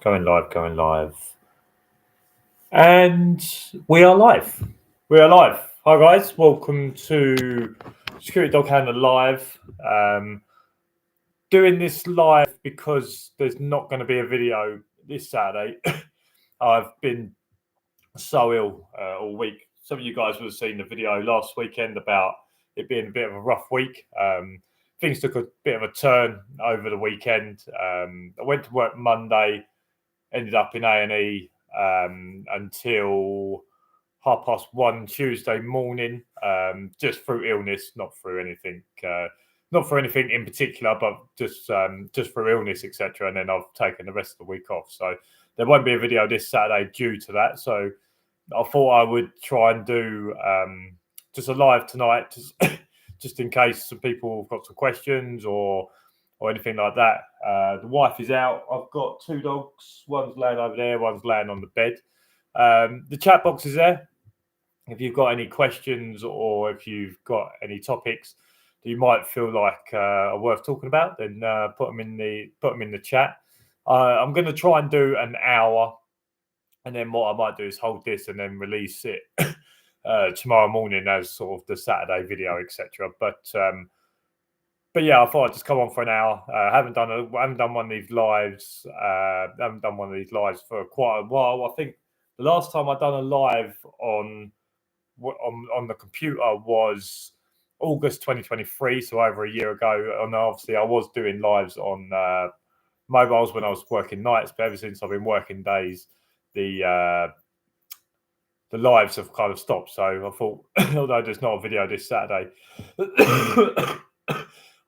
Going live. And we are live. Hi guys, welcome to Security Dog Handler Live. Doing this live because there's not going to be a video this Saturday. I've been so ill all week. Some of you guys would have seen the video last weekend about it being a bit of a rough week. Things took a bit of a turn over the weekend. I went to work Monday, ended up in A&E until 1:30 Tuesday morning, just through illness, not for anything in particular, but just for illness, etc. And then I've taken the rest of the week off, so there won't be a video this Saturday due to that. So I thought I would try and do just a live tonight, just in case some people have got some questions or anything like that. The wife is out. I've got two dogs. One's laying over there. One's laying on the bed. The chat box is there. If you've got any questions or if you've got any topics that you might feel like are worth talking about, then put them in the chat. I'm going to try and do an hour, and then what I might do is hold this and then release it tomorrow morning as sort of the Saturday video, etc. But yeah, I thought I'd just come on for an hour. I haven't done one of these lives. Haven't done one of these lives for quite a while. I think the last time I'd done a live on the computer was August 2023, so over a year ago. And obviously, I was doing lives on mobiles when I was working nights, but ever since I've been working days, the lives have kind of stopped. So I thought, although there's not a video this Saturday,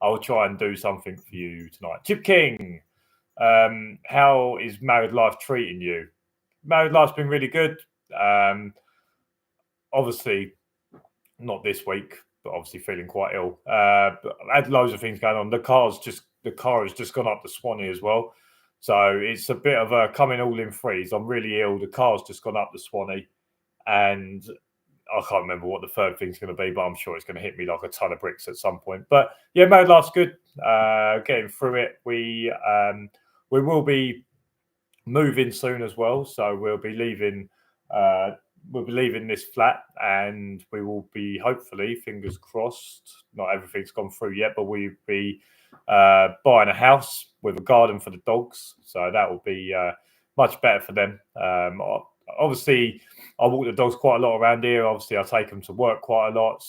I'll try and do something for you tonight. Chip King, how is married life treating you? Married life's been really good. Obviously, not this week, but obviously feeling quite ill. But I had loads of things going on. The car has just gone up the Swanee as well. So it's a bit of a coming all in threes. I'm really ill. The car's just gone up the Swanee, and I can't remember what the third thing's going to be, but I'm sure it's going to hit me like a ton of bricks at some point. But yeah, married life's good. Getting through it. We will be moving soon as well, so we'll be leaving this flat, and we will be, hopefully, fingers crossed, not everything's gone through yet, but we'll be buying a house with a garden for the dogs. So that will be much better for them. Obviously, I walk the dogs quite a lot around here. Obviously, I take them to work quite a lot.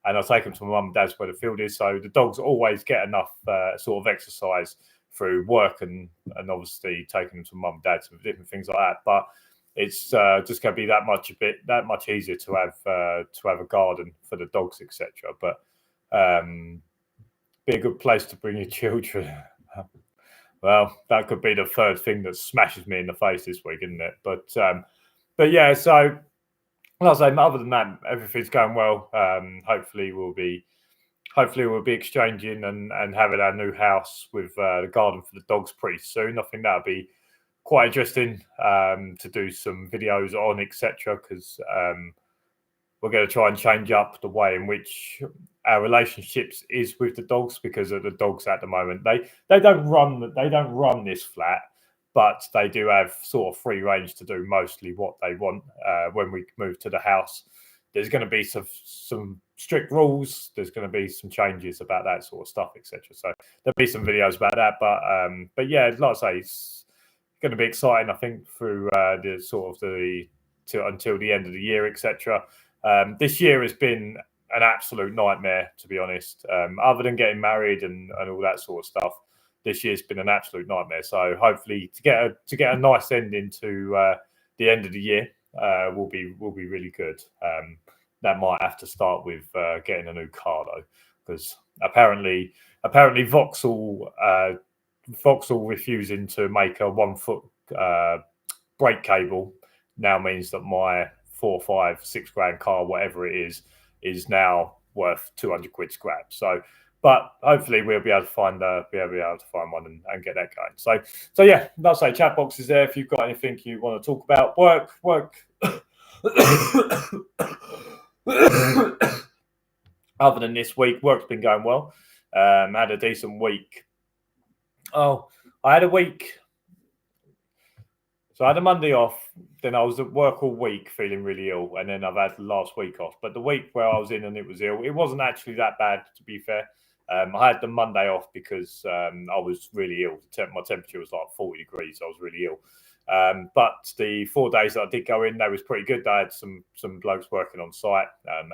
And I take them to my mum and dad's where the field is. So the dogs always get enough sort of exercise through work and obviously taking them to mum and dad's and different things like that. But it's just going to be that much easier to have a garden for the dogs, etc. But be a good place to bring your children. Well, that could be the third thing that smashes me in the face this week, isn't it? But yeah, so like I say, other than that, everything's going well. Hopefully we'll be exchanging and having our new house with the garden for the dogs pretty soon. I think that'll be quite interesting to do some videos on, etc. Because we're going to try and change up the way in which our relationships is with the dogs, because of the dogs at the moment, they don't run this flat, but they do have sort of free range to do mostly what they want. When we move to the house, there's going to be some strict rules. There's going to be some changes about that sort of stuff, etc. So there'll be some videos about that. But yeah, like I say, it's going to be exciting, I think, through until the end of the year, etc. This year has been an absolute nightmare, to be honest. Other than getting married and all that sort of stuff, this year's been an absolute nightmare. So hopefully to get a nice ending to the end of the year will be really good. That might have to start with getting a new car though, because apparently Vauxhall refusing to make a 1 foot brake cable now means that my 4, 5, 6 grand car, whatever it is now worth 200 quid scrap. So, but hopefully we'll be able to find one and get that going. So yeah, like I say, chat box is there if you've got anything you want to talk about. Work. Other than this week, work's been going well. Had a decent week. I had a week. So I had a Monday off, then I was at work all week feeling really ill, and then I've had the last week off. But the week where I was in and it was ill, it wasn't actually that bad, to be fair. I had the Monday off because I was really ill. My temperature was like 40 degrees. So I was really ill. But the 4 days that I did go in, they was pretty good. I had some blokes working on site,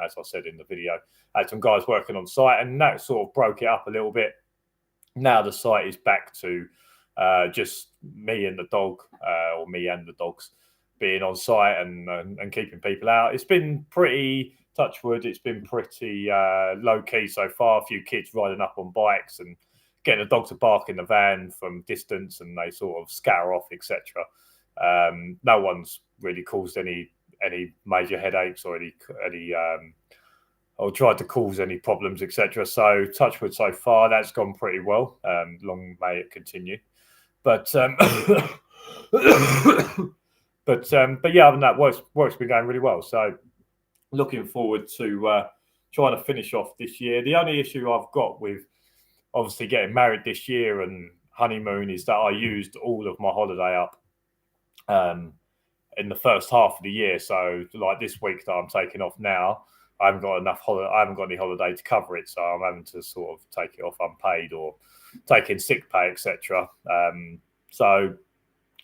as I said in the video. I had some guys working on site, and that sort of broke it up a little bit. Now the site is back to just me and the dog, or me and the dogs, being on site and keeping people out. It's been pretty, touch wood, it's been pretty low key so far. A few kids riding up on bikes and getting a dog to bark in the van from distance, and they sort of scatter off, etc. No one's really caused any major headaches or any or tried to cause any problems, etc. So touch wood so far, that's gone pretty well. Long may it continue. But but yeah, other than that, work's been going really well. So looking forward to trying to finish off this year. The only issue I've got with obviously getting married this year and honeymoon is that I used all of my holiday up in the first half of the year. So like this week that I'm taking off now, I haven't got enough holiday. I haven't got any holiday to cover it, so I'm having to sort of take it off unpaid or take in sick pay, etc. So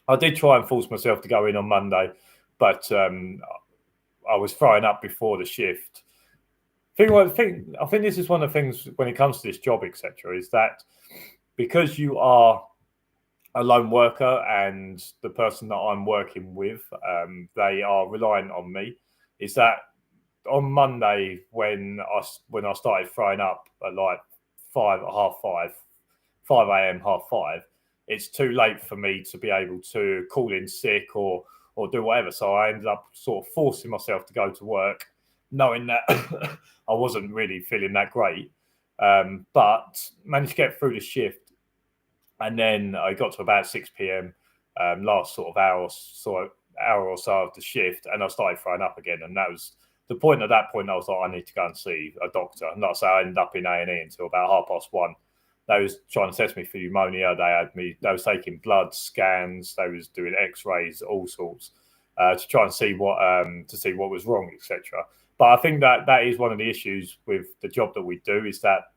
I did try and force myself to go in on Monday, but I was throwing up before the shift. I think this is one of the things when it comes to this job, etc., is that because you are a lone worker and the person that I'm working with, they are reliant on me. Is that on Monday when I started throwing up at like 5 a.m., half 5, it's too late for me to be able to call in sick or do whatever. So I ended up sort of forcing myself to go to work, knowing that I wasn't really feeling that great, but managed to get through the shift. And then I got to about 6 p.m. Last sort of hour or so of the shift, and I started throwing up again. And that was the point. At that point, I was like, I need to go and see a doctor. And that's how I ended up in A&E until about 1:30. They was trying to test me for pneumonia. They was taking blood scans. They was doing X-rays, all sorts, to try and see what was wrong, etc. But I think that is one of the issues with the job that we do, is that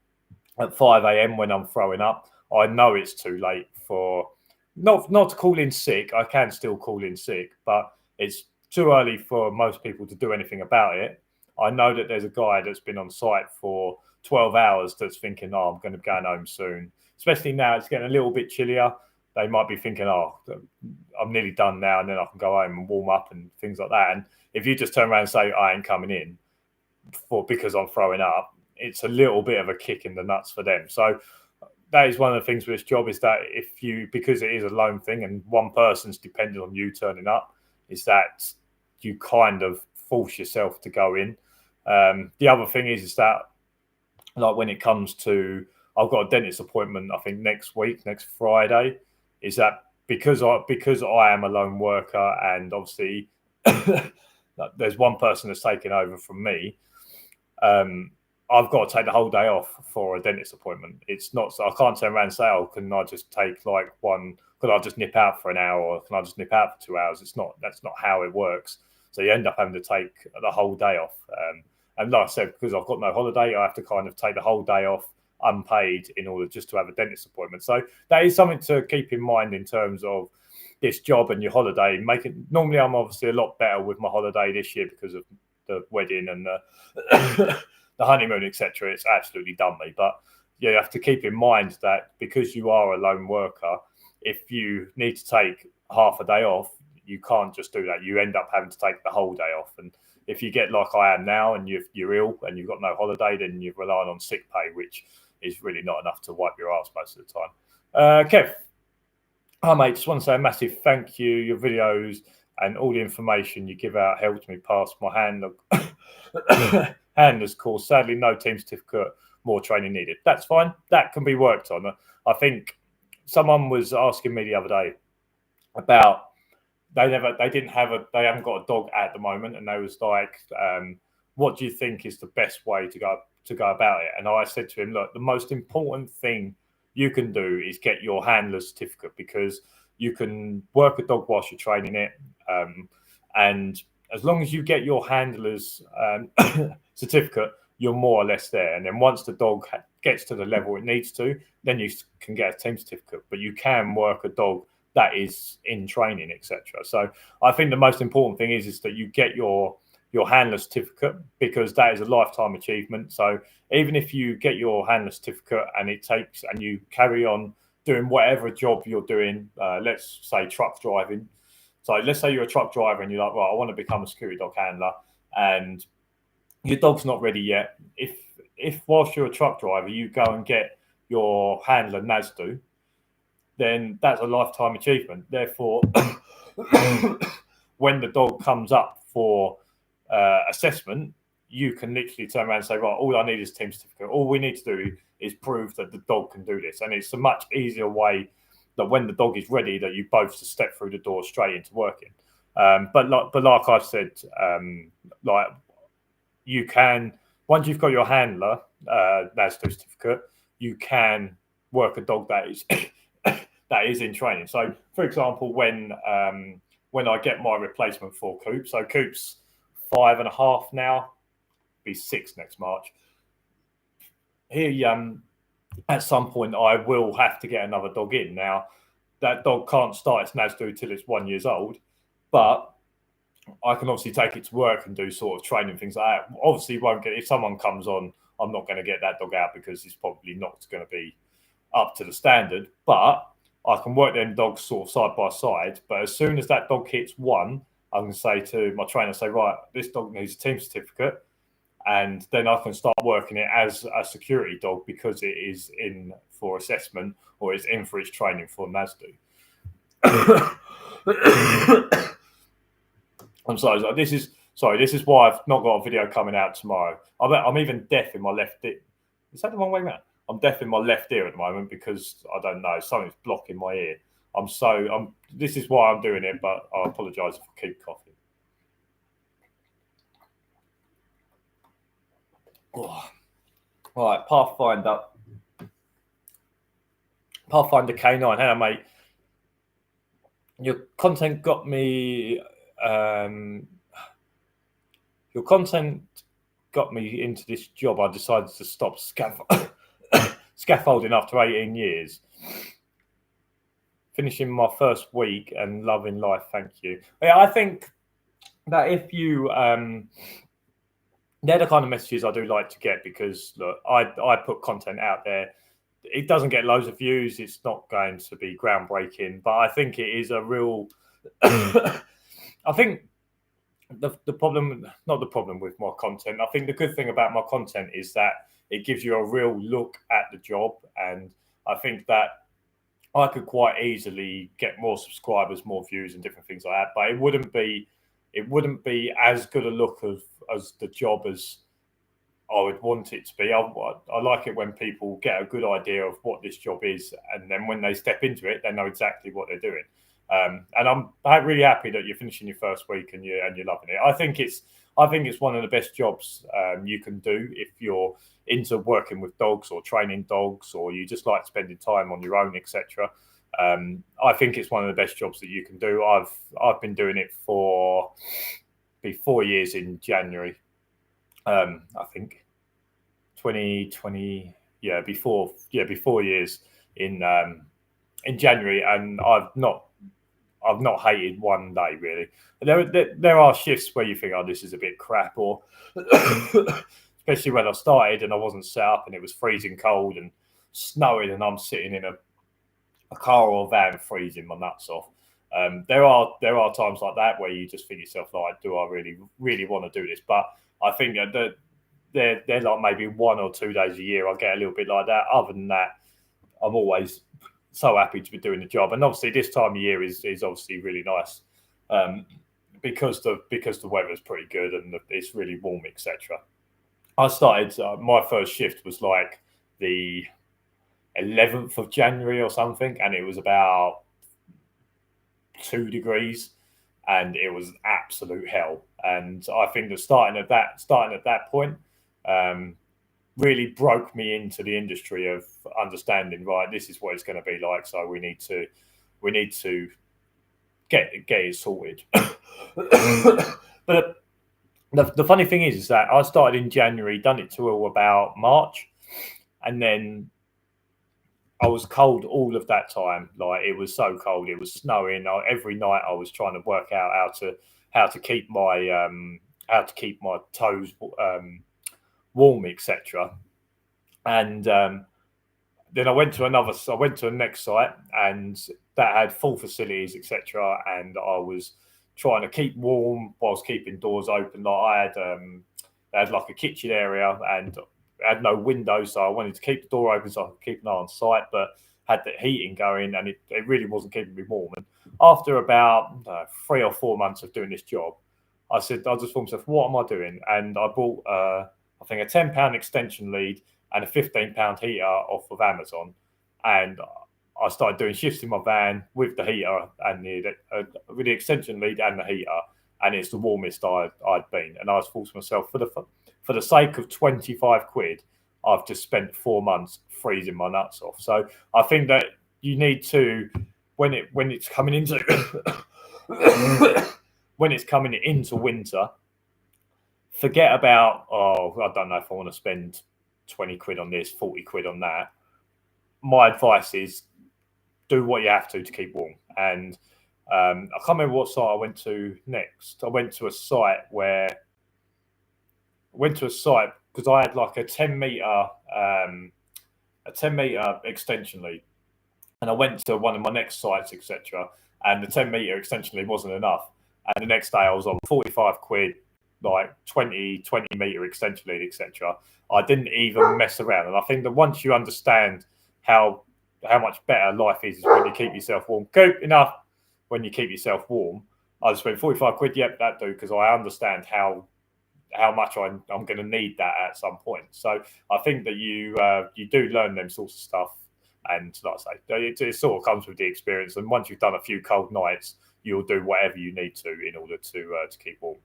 at 5 a.m. when I'm throwing up, I know it's too late for not to call in sick. I can still call in sick, but it's too early for most people to do anything about it. I know that there's a guy that's been on site for 12 hours that's thinking, oh, I'm going to be going home soon. Especially now it's getting a little bit chillier. They might be thinking, oh, I'm nearly done now, and then I can go home and warm up and things like that. And if you just turn around and say, I ain't coming in because I'm throwing up, it's a little bit of a kick in the nuts for them. So that is one of the things with this job, is that because it is a lone thing and one person's dependent on you turning up, is that you kind of force yourself to go in. The other thing is that, like, when it comes to, I've got a dentist appointment, I think next Friday, is that because I am a lone worker and obviously there's one person that's taken over from me, I've got to take the whole day off for a dentist appointment. It's not, so I can't turn around and say, oh, can I just take like one, could I just nip out for an hour, or can I just nip out for 2 hours? That's not how it works. So you end up having to take the whole day off. And like I said, because I've got no holiday, I have to kind of take the whole day off unpaid in order just to have a dentist appointment. So that is something to keep in mind in terms of this job and your holiday. Normally I'm obviously a lot better with my holiday this year because of the wedding and the the honeymoon, etc. It's absolutely done me. But you have to keep in mind that because you are a lone worker, if you need to take half a day off, you can't just do that. You end up having to take the whole day off. And if you get like I am now and you're ill and you've got no holiday, then you're relying on sick pay, which is really not enough to wipe your ass most of the time. Kev, hi mate, just want to say a massive thank you. Your videos and all the information you give out helped me pass my handler's course. Sadly, no team certificate, more training needed. That's fine. That can be worked on. I think someone was asking me the other day about they haven't got a dog at the moment, and they was like, what do you think is the best way to go about it? And I said to him, look, the most important thing you can do is get your handler's certificate, because you can work a dog whilst you're training it, and as long as you get your handler's certificate, you're more or less there. And then once the dog gets to the level it needs to, then you can get a team certificate. But you can work a dog that is in training, etc. So I think the most important thing is that you get your handler certificate, because that is a lifetime achievement. So even if you get your handler certificate and you carry on doing whatever job you're doing, let's say truck driving. So let's say you're a truck driver and you're like, right, I want to become a security dog handler, and your dog's not ready yet. If whilst you're a truck driver, you go and get your handler NASDO, then that's a lifetime achievement. Therefore, when the dog comes up for assessment, you can literally turn around and say, right, all I need is a team certificate. All we need to do is prove that the dog can do this. And it's a much easier way that when the dog is ready, that you both just step through the door straight into working. But like I said, like you can, once you've got your handler NASDO certificate, you can work a dog that is that is in training. So, for example, when I get my replacement for Coop, so Coop's 5.5 now, be 6 next March. He at some point I will have to get another dog in. Now that dog can't start its NASDO till it's 1 year old, but I can obviously take it to work and do sort of training, things like that. Obviously, won't get, if someone comes on, I'm not going to get that dog out because it's probably not going to be up to the standard. But I can work them dogs sort of side by side. But as soon as that dog hits 1, I can say to my trainer, say, right, this dog needs a team certificate. And then I can start working it as a security dog because it is in for assessment or it's in for its training for NASDO. I'm sorry. This is why I've not got a video coming out tomorrow. I'm even deaf in my left ear. Is that the wrong way around? I'm deaf in my left ear at the moment because I don't know, something's blocking my ear. This is why I'm doing it, but I apologise if I keep coughing. Oh. All right, Pathfinder K9. Hello, mate. Your content got me. Your content got me into this job. I decided to stop scaffolding after 18 years. Finishing my first week and loving life. Thank you. Yeah, I think that if you, they're the kind of messages I do like to get, because look, I put content out there. It doesn't get loads of views. It's not going to be groundbreaking, but I think it is a real. I think the problem, not the problem with my content. I think the good thing about my content is that it gives you a real look at the job, and I think that I could quite easily get more subscribers, more views, and different things like that. But it wouldn't be as good a look as the job as I would want it to be. I like it when people get a good idea of what this job is, and then when they step into it, they know exactly what they're doing. And I'm really happy that you're finishing your first week and you're loving it. I think it's one of the best jobs you can do if you're into working with dogs or training dogs, or you just like spending time on your own, etc. I think it's one of the best jobs that you can do. I've been doing it for 4 years in January. I think 2020, before 4 years in January, and I've not hated one day really. There are shifts where you think, oh, this is a bit crap, or especially when I started and I wasn't set up and it was freezing cold and snowing and I'm sitting in a car or a van freezing my nuts off. There are times like that where you just think yourself, like, do I really want to do this? But I think that they're like maybe 1 or 2 days a year I get a little bit like that. Other than that, I'm always so happy to be doing the job. And obviously this time of year is obviously really nice because the weather is pretty good and it's really warm, etc. I started my first shift was like the 11th of January or something, and it was about 2 degrees and it was absolute hell. And I think that starting at that point really broke me into the industry of understanding, right, this is what it's going to be like. So we need to we need to get it sorted. But the funny thing is that I started in January, done it till about March, and then I was cold all of that time. Like, it was so cold, it was snowing. Every night I was trying to work out how to keep my toes warm, etc. And then I went to the next site, and that had full facilities, etc. And I was trying to keep warm whilst keeping doors open. Like, I had like a kitchen area, and had no windows, so I wanted to keep the door open so I could keep an eye on site, but had the heating going, and it really wasn't keeping me warm. And after about 3 or 4 months of doing this job, I just thought to myself, what am I doing? And I bought, I think, a £10 extension lead and a £15 heater off of Amazon. And I started doing shifts in my van with the heater and with the extension lead and the heater. And it's the warmest I'd been. And I was thought to myself, for the sake of 25 quid, I've just spent 4 months freezing my nuts off. So I think that you need to, when it's coming into when it's coming into winter, forget about, I don't know if I want to spend 20 quid on this, 40 quid on that. My advice is do what you have to keep warm. And I can't remember what site I went to next. I went to a site because I had like a 10 meter extension lead, and I went to one of my next sites, etc. And the 10 meter extension lead wasn't enough. And the next day I was on 45 quid, like 20 meter extension lead, etc. I didn't even mess around. And I think that once you understand how much better life is when you keep yourself warm, enough when you keep yourself warm. I just went 45 quid, yep, that do, because I understand how much I'm going to need that at some point. So I think that you do learn them sorts of stuff, and like I say, it sort of comes with the experience. And once you've done a few cold nights, you'll do whatever you need to in order to keep warm.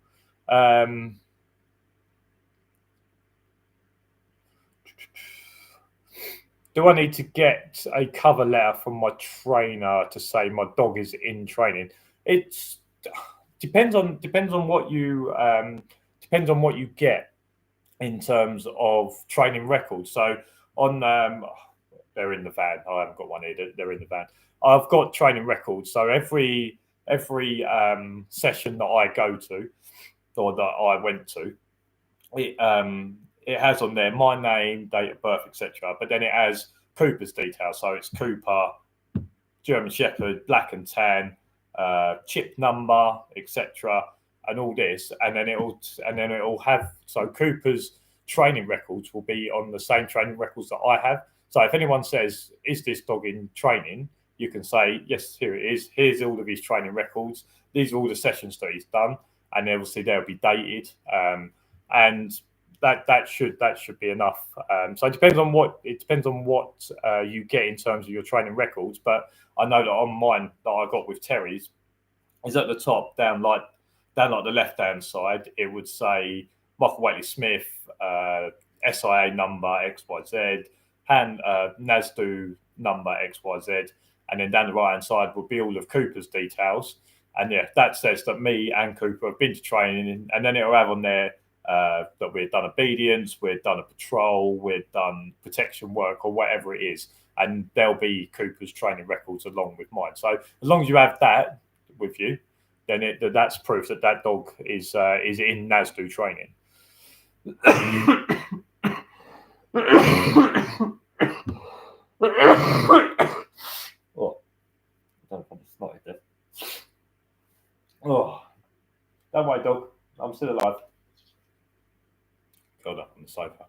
Do I need to get a cover letter from my trainer to say my dog is in training? It depends on what you get in terms of training records. So on they're in the van. I haven't got one here. They're in the van. I've got training records. So every session that I go to or that I went to, it has on there my name, date of birth, etc. But then it has Cooper's details. So it's Cooper, German Shepherd, black and tan, chip number, etc. and all this, and then it'll have, so Cooper's training records will be on the same training records that I have. So if anyone says, is this dog in training, you can say, yes, here it is. Here's all of his training records. These are all the sessions that he's done, and obviously they'll be dated. And that should be enough. So it depends on what you get in terms of your training records. But I know that on mine that I got with Terry's is at the top, down like the left-hand side, it would say Wakley-Smith, SIA number XYZ, NASDU number XYZ, and then down the right-hand side would be all of Cooper's details. And yeah, that says that me and Cooper have been to training, and then it'll have on there that we've done obedience, we've done a patrol, we've done protection work, or whatever it is, and there'll be Cooper's training records along with mine. So as long as you have that with you, then that's proof that dog is in NASDU training. Oh, I don't know if I'm snotted there. Oh, don't worry, dog. I'm still alive. Curled up on the sofa.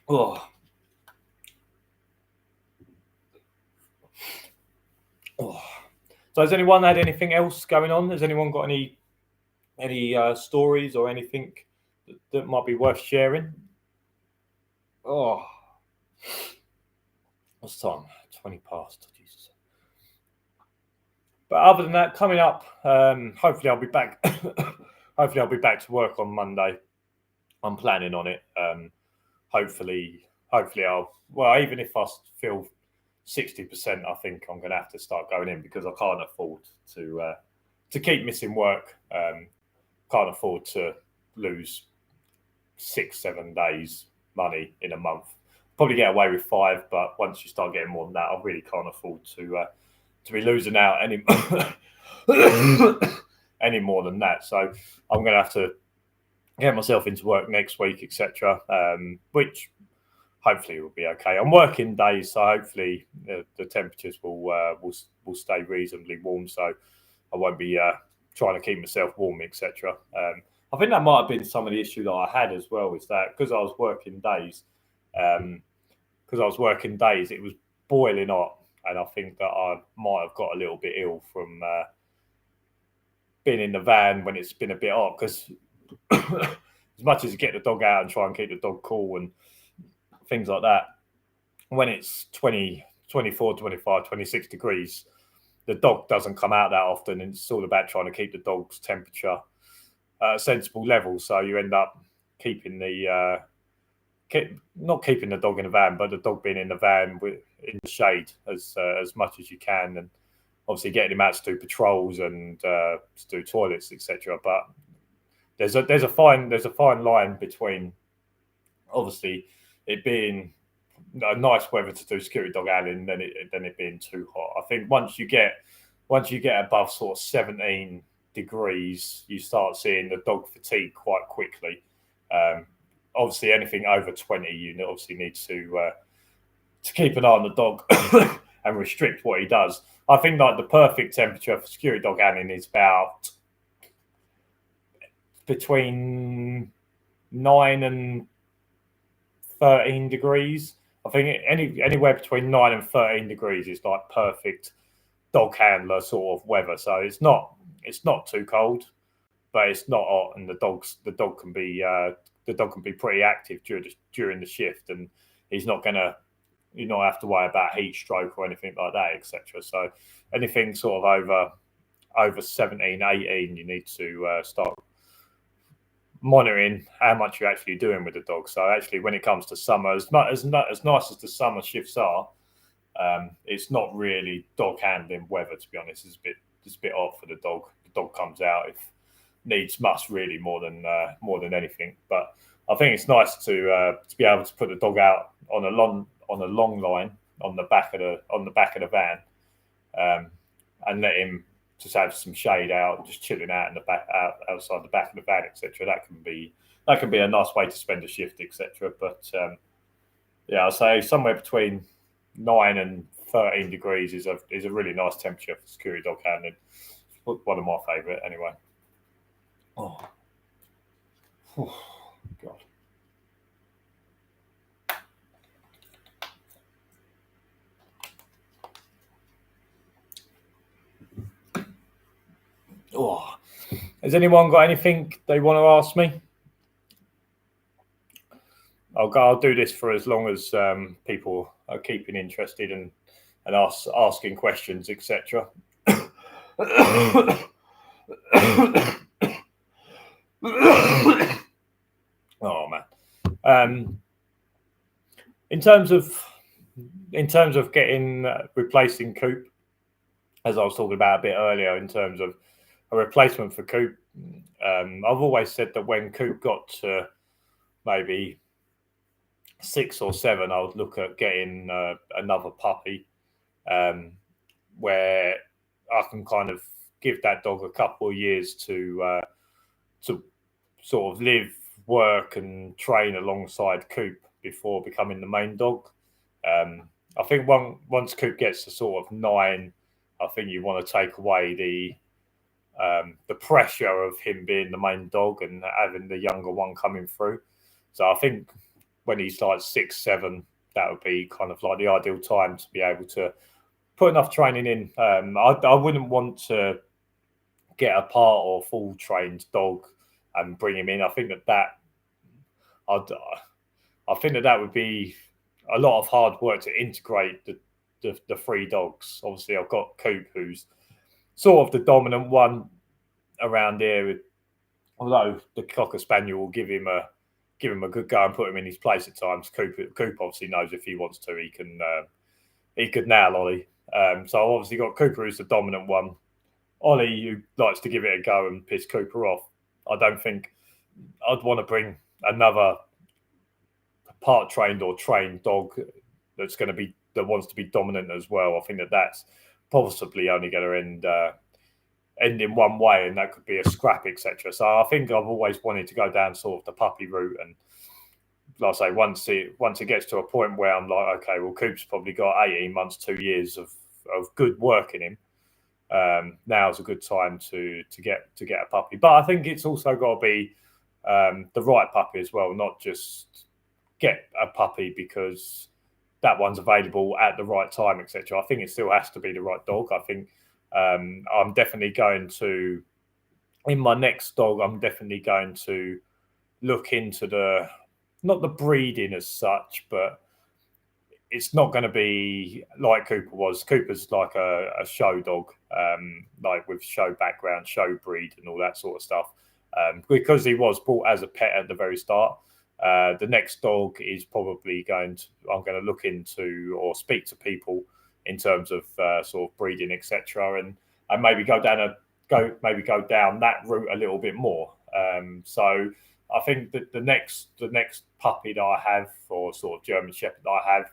Oh. Oh. So has anyone had anything else going on? Has anyone got any stories or anything that might be worth sharing? Oh, what's the time? 20 past. Jesus. But other than that, coming up, hopefully I'll be back. Hopefully I'll be back to work on Monday. I'm planning on it. Hopefully hopefully even if I feel 60%, I think I'm going to have to start going in, because I can't afford to keep missing work. Can't afford to lose 6-7 days money in a month. Probably get away with 5, but once you start getting more than that, I really can't afford to be losing out any any more than that. So I'm going to have to get myself into work next week, etc. Which hopefully will be okay. I'm working days, so hopefully the temperatures will stay reasonably warm, so I won't be trying to keep myself warm, etc. I think that might have been some of the issue that I had as well, is that because I was working days, it was boiling hot, and I think that I might have got a little bit ill from being in the van when it's been a bit hot, because as much as you get the dog out and try and keep the dog cool and things like that, when it's 20, 24, 25, 26 degrees, the dog doesn't come out that often, and it's all about trying to keep the dog's temperature at a sensible level. So you end up keeping not keeping the dog in the van, but the dog being in the van in the shade as much as you can, and obviously getting him out to do patrols and to do toilets, etc. But there's a fine line between obviously it being a nice weather to do security dog handling than it being too hot. I think once you get above sort of 17 degrees, you start seeing the dog fatigue quite quickly. Obviously, anything over 20, you obviously need to keep an eye on the dog and restrict what he does. I think like the perfect temperature for security dog handling is about between 9 and 13 degrees. I think anywhere between 9 and 13 degrees is like perfect dog handler sort of weather. So it's not too cold, but it's not hot, and the dog can be pretty active during the shift, and he's not gonna have to worry about heat stroke or anything like that, etc. So anything sort of over 17, 18, you need to start monitoring how much you're actually doing with the dog. So actually, when it comes to summer, as nice as the summer shifts are, it's not really dog handling weather, to be honest. It's a bit odd for the dog. The dog comes out if needs must, really, more than anything. But I think it's nice to be able to put the dog out on a long line on the back of the van, and let him just have some shade out, just chilling out in the back, outside the back of the van, etc. That can be a nice way to spend a shift, etc. But I'll say somewhere between 9 and 13 degrees is a really nice temperature for security dog handling. One of my favourite, anyway. Oh God. Oh, has anyone got anything they want to ask me? I'll do this for as long as people are keeping interested and asking questions, etc. Oh man. In terms of getting replacing Coop, as I was talking about a bit earlier, in terms of a replacement for Coop, I've always said that when Coop got to maybe 6 or 7, I would look at getting another puppy, where I can kind of give that dog a couple of years to sort of live, work, and train alongside Coop before becoming the main dog. I think once Coop gets to sort of 9, I think you want to take away the pressure of him being the main dog and having the younger one coming through. So I think when he's like 6, 7, that would be kind of like the ideal time to be able to put enough training in. I wouldn't want to get a part or full trained dog and bring him in. I think that would be a lot of hard work to integrate the 3 dogs. Obviously, I've got Coop, who's sort of the dominant one around here, although the Cocker Spaniel will give him give him a good go and put him in his place at times. Coop obviously knows if he wants to, he could nail Ollie. So I've obviously got Cooper, who's the dominant one. Ollie, who likes to give it a go and piss Cooper off. I don't think I'd want to bring another part trained or trained dog that wants to be dominant as well. I think that's possibly only going to end in one way, and that could be a scrap, etc. So I think I've always wanted to go down sort of the puppy route, and like I say, once it gets to a point where I'm like, okay, well, Coop's probably got 18 months, 2 years of good work in him. Now's a good time to get a puppy, but I think it's also got to be the right puppy as well, not just get a puppy because that one's available at the right time, etc. I think it still has to be the right dog. I think I'm definitely going to, in my next dog, I'm definitely going to look into not the breeding as such, but it's not going to be like Cooper was. Cooper's like a show dog, like with show background, show breed and all that sort of stuff. Because he was bought as a pet at the very start. The next dog is probably I'm going to look into or speak to people in terms of sort of breeding, etc., and maybe go down that route a little bit more. So I think that the next puppy that I have, or sort of German Shepherd that I have,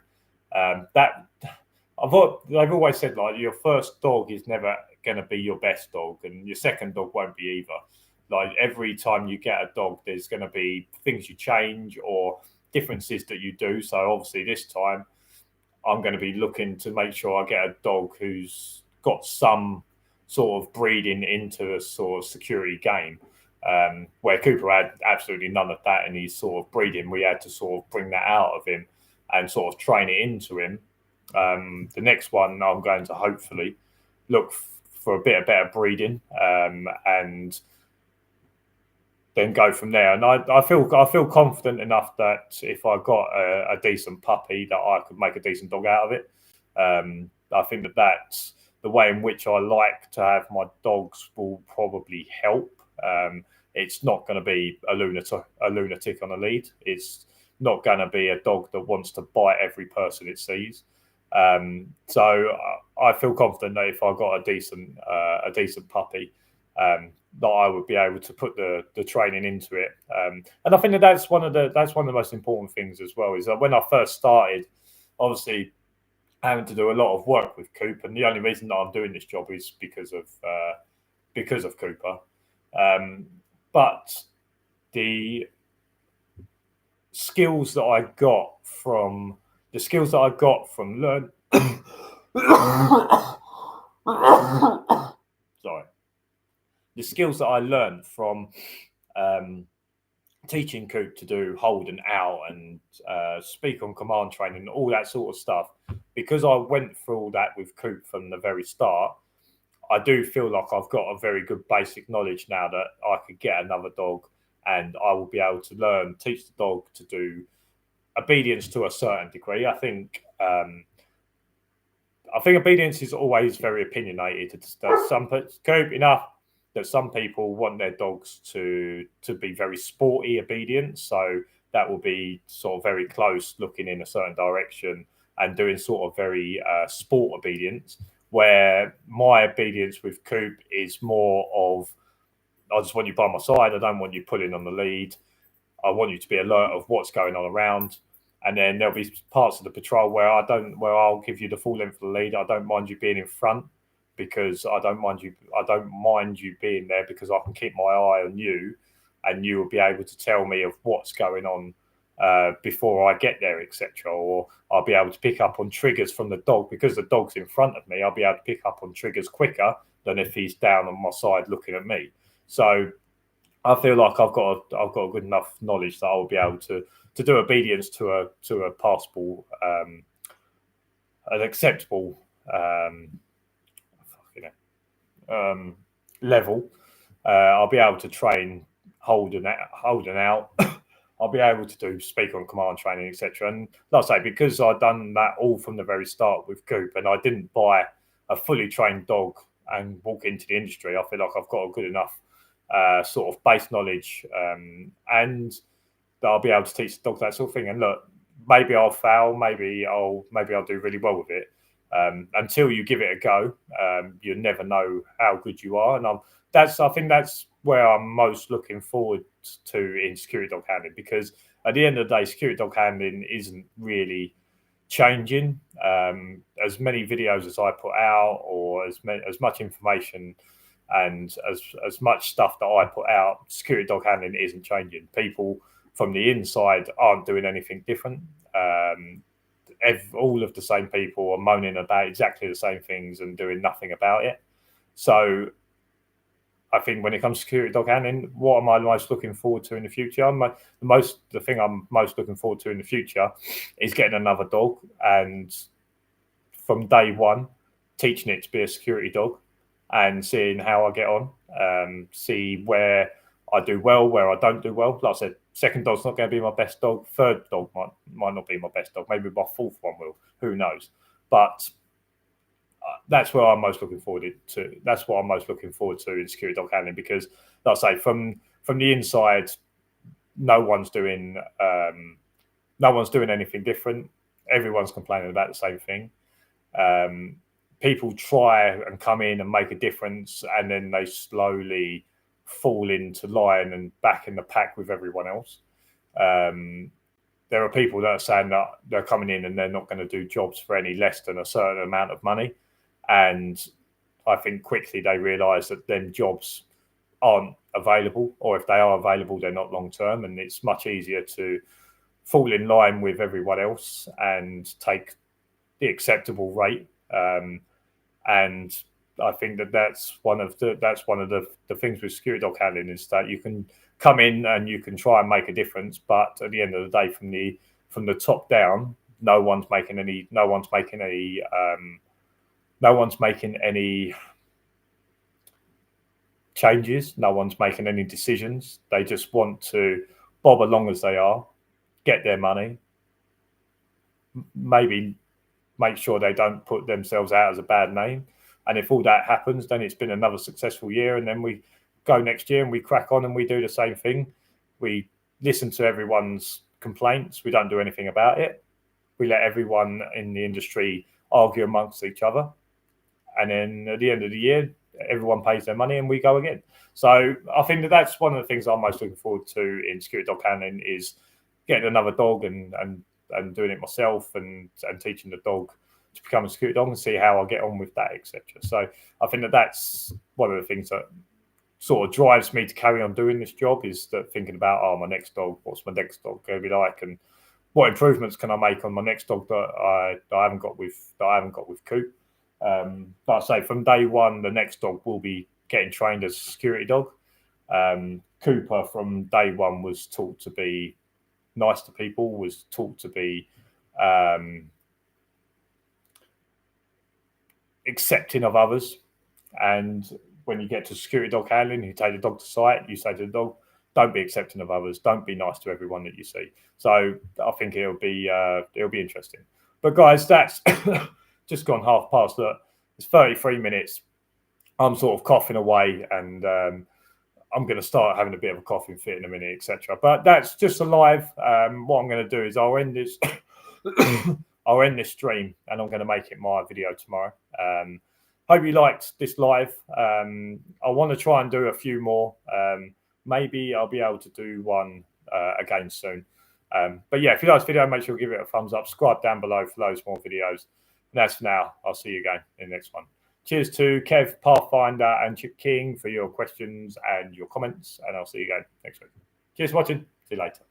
they've always said, like, your first dog is never going to be your best dog, and your second dog won't be either. Like, every time you get a dog, there's going to be things you change or differences that you do. So obviously this time I'm going to be looking to make sure I get a dog who's got some sort of breeding into a sort of security game, where Cooper had absolutely none of that in his sort of breeding. We had to sort of bring that out of him and sort of train it into him. The next one, I'm going to hopefully look for a bit of better breeding, and then go from there. And I feel confident enough that if I got a decent puppy, that I could make a decent dog out of it. I think that's the way in which I like to have my dogs will probably help. It's not going to be a lunatic on a lead. It's not going to be a dog that wants to bite every person it sees. So I feel confident that if I got a decent puppy, that I would be able to put the training into it. And I think that's one of the most important things as well, is that when I first started, obviously having to do a lot of work with Coop, and the only reason that I'm doing this job is because of Cooper. But the skills that I got from learn sorry. The skills that I learned from teaching Coop to do hold and out and speak on command training, all that sort of stuff, because I went through all that with Coop from the very start, I do feel like I've got a very good basic knowledge now that I could get another dog and I will be able to teach the dog to do obedience to a certain degree. I think obedience is always very opinionated. Coop, enough that some people want their dogs to be very sporty obedience. So that will be sort of very close, looking in a certain direction and doing sort of very sport obedience, where my obedience with Coop is more of, I just want you by my side. I don't want you pulling on the lead. I want you to be alert of what's going on around. And then there'll be parts of the patrol where I'll give you the full length of the lead. I don't mind you being in front, because I don't mind you being there, because I can keep my eye on you, and you will be able to tell me of what's going on before I get there, etc. Or I'll be able to pick up on triggers from the dog, because the dog's in front of me. I'll be able to pick up on triggers quicker than if he's down on my side looking at me. So I feel like I've got a good enough knowledge that I'll be able to do obedience to a passable, an acceptable level. I'll be able to train hold and out. I'll be able to do speak on command training, etc. And like I say, because I've done that all from the very start with Coop, and I didn't buy a fully trained dog and walk into the industry, I feel like I've got a good enough sort of base knowledge. And I'll be able to teach the dog that sort of thing. And look, maybe I'll fail, maybe I'll do really well with it. Until you give it a go, you never know how good you are. And I think that's where I'm most looking forward to in security dog handling, because at the end of the day, security dog handling isn't really changing. As many videos as I put out, or as much information and as much stuff that I put out, security dog handling isn't changing. People from the inside aren't doing anything different. All of the same people are moaning about exactly the same things and doing nothing about it. So I think when it comes to security dog handling, what am I most looking forward to in the future? The thing I'm most looking forward to in the future is getting another dog, and from day one, teaching it to be a security dog and seeing how I get on, see where I do well, where I don't do well. Like I said, second dog's not going to be my best dog. Third dog might not be my best dog. Maybe my fourth one will. Who knows? But that's where I'm most looking forward to. That's what I'm most looking forward to in security dog handling, because, like I say, from the inside, no one's doing anything different. Everyone's complaining about the same thing. People try and come in and make a difference, and then they slowly fall into line and back in the pack with everyone else. There are people that are saying that they're coming in and they're not going to do jobs for any less than a certain amount of money. And I think quickly they realise that them jobs aren't available, or if they are available, they're not long term. And it's much easier to fall in line with everyone else and take the acceptable rate. And I think that's one of the things with security dog handling, is that you can come in and you can try and make a difference, but at the end of the day, from the top down, no one's making any changes. No one's making any decisions. They just want to bob along as they are, get their money, maybe make sure they don't put themselves out as a bad name. And if all that happens, then it's been another successful year. And then we go next year and we crack on and we do the same thing. We listen to everyone's complaints. We don't do anything about it. We let everyone in the industry argue amongst each other. And then at the end of the year, everyone pays their money and we go again. So I think that's one of the things I'm most looking forward to in security dog handling, is getting another dog and doing it myself and teaching the dog to become a security dog and see how I get on with that, etc. So I think that's one of the things that sort of drives me to carry on doing this job, is that thinking about, my next dog, what's my next dog going to be like, and what improvements can I make on my next dog that I haven't got with Coop. Like I say, from day one, the next dog will be getting trained as a security dog. Cooper from day one was taught to be nice to people, was taught to be accepting of others. And when you get to security dog handling, you take the dog to site, you say to the dog, don't be accepting of others, don't be nice to everyone that you see. So I think it'll be interesting. But guys, that's just gone half past. Look, it's 33 minutes. I'm sort of coughing away, and I'm going to start having a bit of a coughing fit in a minute, etc. But that's just a live. What I'm going to do is I'll end this stream, and I'm going to make it my video tomorrow. Hope you liked this live. I want to try and do a few more. Maybe I'll be able to do one again soon. But yeah, if you like this video, make sure you give it a thumbs up. Subscribe down below for loads more videos. And that's for now. I'll see you again in the next one. Cheers to Kev, Pathfinder, and Chip King for your questions and your comments. And I'll see you again next week. Cheers for watching. See you later.